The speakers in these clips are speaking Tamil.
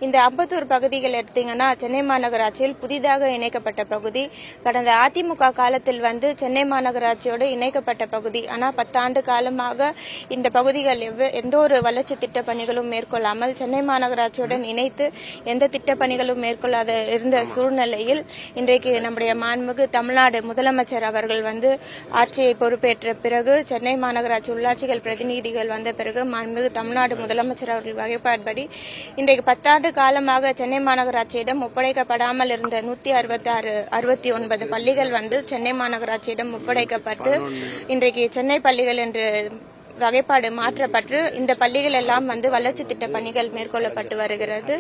இந்த அம்பத்தூர் பகுதிகள் எடுத்தீங்கன்னா சென்னை மாநகராட்சியில் புதிதாக இணைக்கப்பட்ட பகுதி. கடந்த அதிமுக காலத்தில் சென்னை மாநகராட்சியோடு இணைக்கப்பட்ட பகுதி. ஆனால் 10 ஆண்டு காலமாக இந்த பகுதிகள் எந்த ஒரு வளர்ச்சி திட்ட பணிகளும் மேற்கொள்ளாமல் சென்னை மாநகராட்சியுடன் இணைத்து எந்த திட்ட பணிகளும் மேற்கொள்ளாத இருந்த சூழ்நிலையில் இன்றைக்கு நம்முடைய மாண்புமிகு தமிழ்நாடு முதலமைச்சர் அவர்கள் ஆட்சியை பொறுப்பேற்ற பிறகு சென்னை மாநகராட்சி உள்ளாட்சிகள் பிரதிநிதிகள் வந்த பிறகு மாண்புமிகு தமிழ்நாடு முதலமைச்சர் அவர்கள் வகைப்பாடுபடி இன்றைக்கு 10 ஆண்டு காலமாக சென்னை மாநகராட்சியிடம் ஒப்படைக்கப்படாமல் இருந்த 169 பள்ளிகள் சென்னை மாநகராட்சியிடம் ஒப்படைக்கப்பட்டு இன்றைக்கு சென்னை பள்ளிகள் என்று வகைப்பாடு மாற்றப்பட்டு இந்த பள்ளிகள் எல்லாம் வளர்ச்சி திட்ட பணிகள் மேற்கொள்ளப்பட்டு வருகிறது.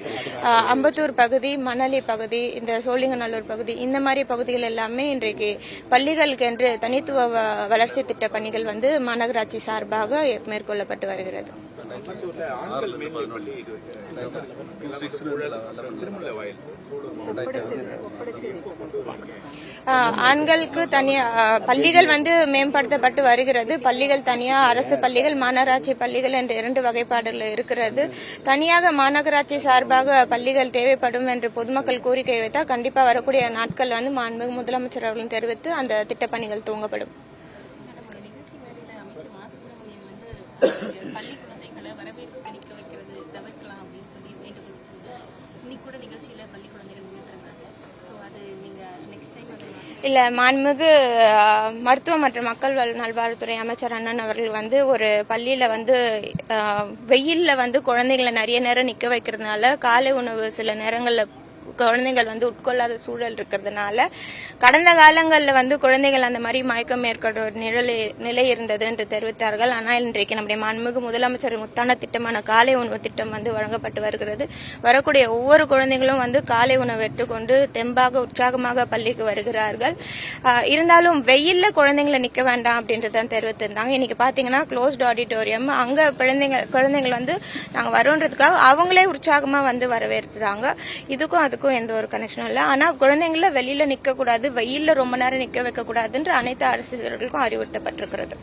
அம்பத்தூர் பகுதி, மணலி பகுதி, இந்த சோழிங்கநல்லூர் பகுதி, இந்த மாதிரி பகுதிகள் எல்லாமே இன்றைக்கு பள்ளிகளுக்கு என்று தனித்துவ வளர்ச்சி திட்ட பணிகள் மாநகராட்சி சார்பாக மேற்கொள்ளப்பட்டு வருகிறது. ஆண்களுக்கு தனியா பள்ளிகள் மேம்படுத்தப்பட்டு வருகிறது. பள்ளிகள் தனியா அரசு பள்ளிகள், மாநகராட்சி பள்ளிகள் என்ற 2 வகைப்பாடுகள் இருக்கிறது. தனியாக மாநகராட்சி சார்பாக பள்ளிகள் தேவைப்படும் என்று பொதுமக்கள் கோரிக்கை வைத்தால் கண்டிப்பா வரக்கூடிய நாட்கள் மாண்புமிகு முதலமைச்சர் அவர்களும் தெரிவித்து அந்த திட்டப்பணிகள் துவங்கப்படும். இல்ல, மாண்புமிகு மருத்துவ மற்றும் மக்கள் நல்வாழ்வுத்துறை அமைச்சர் அண்ணன் அவர்கள் ஒரு பள்ளியில வெயில்ல குழந்தைகளை நிறைய நேரம் நிக்க வைக்கிறதுனால காலை உணவு சில நேரங்கள்ல குழந்தைகள் உட்கொள்ளாத சூழல் இருக்கிறதுனால கடந்த காலங்களில் குழந்தைகள் அந்த மாதிரி மயக்கம் ஏற்பட நிலை இருந்தது என்று தெரிவித்தார்கள். ஆனால் இன்றைக்கு நம்முடைய மாண்புமிகு முதலமைச்சர் முத்தான திட்டமான காலை உணவு திட்டம் வழங்கப்பட்டு வருகிறது. வரக்கூடிய ஒவ்வொரு குழந்தைகளும் காலை உணவு எடுத்துக்கொண்டு தெம்பாக உற்சாகமாக பள்ளிக்கு வருகிறார்கள். இருந்தாலும் வெயில்ல குழந்தைங்களை நிக்க வேண்டாம் அப்படின்றதான் தெரிவித்திருந்தாங்க. இன்னைக்கு பாத்தீங்கன்னா க்ளோஸ்ட் ஆடிட்டோரியம், அங்க குழந்தைகள் நாங்க வரோன்றதுக்காக அவங்களே உற்சாகமா வரவேற்கிறாங்க. இதுக்கும் அதுக்கும் எந்த ஒரு கனெக்ஷனும் இல்லை. ஆனா குழந்தைங்கள வெளியில நிக்க கூடாது, வெயில்ல ரொம்ப நேரம் நிக்க வைக்க கூடாதுன்னு அனைத்து அரசியல்களுக்கும் அறிவுறுத்தப்பட்டிருக்கிறது.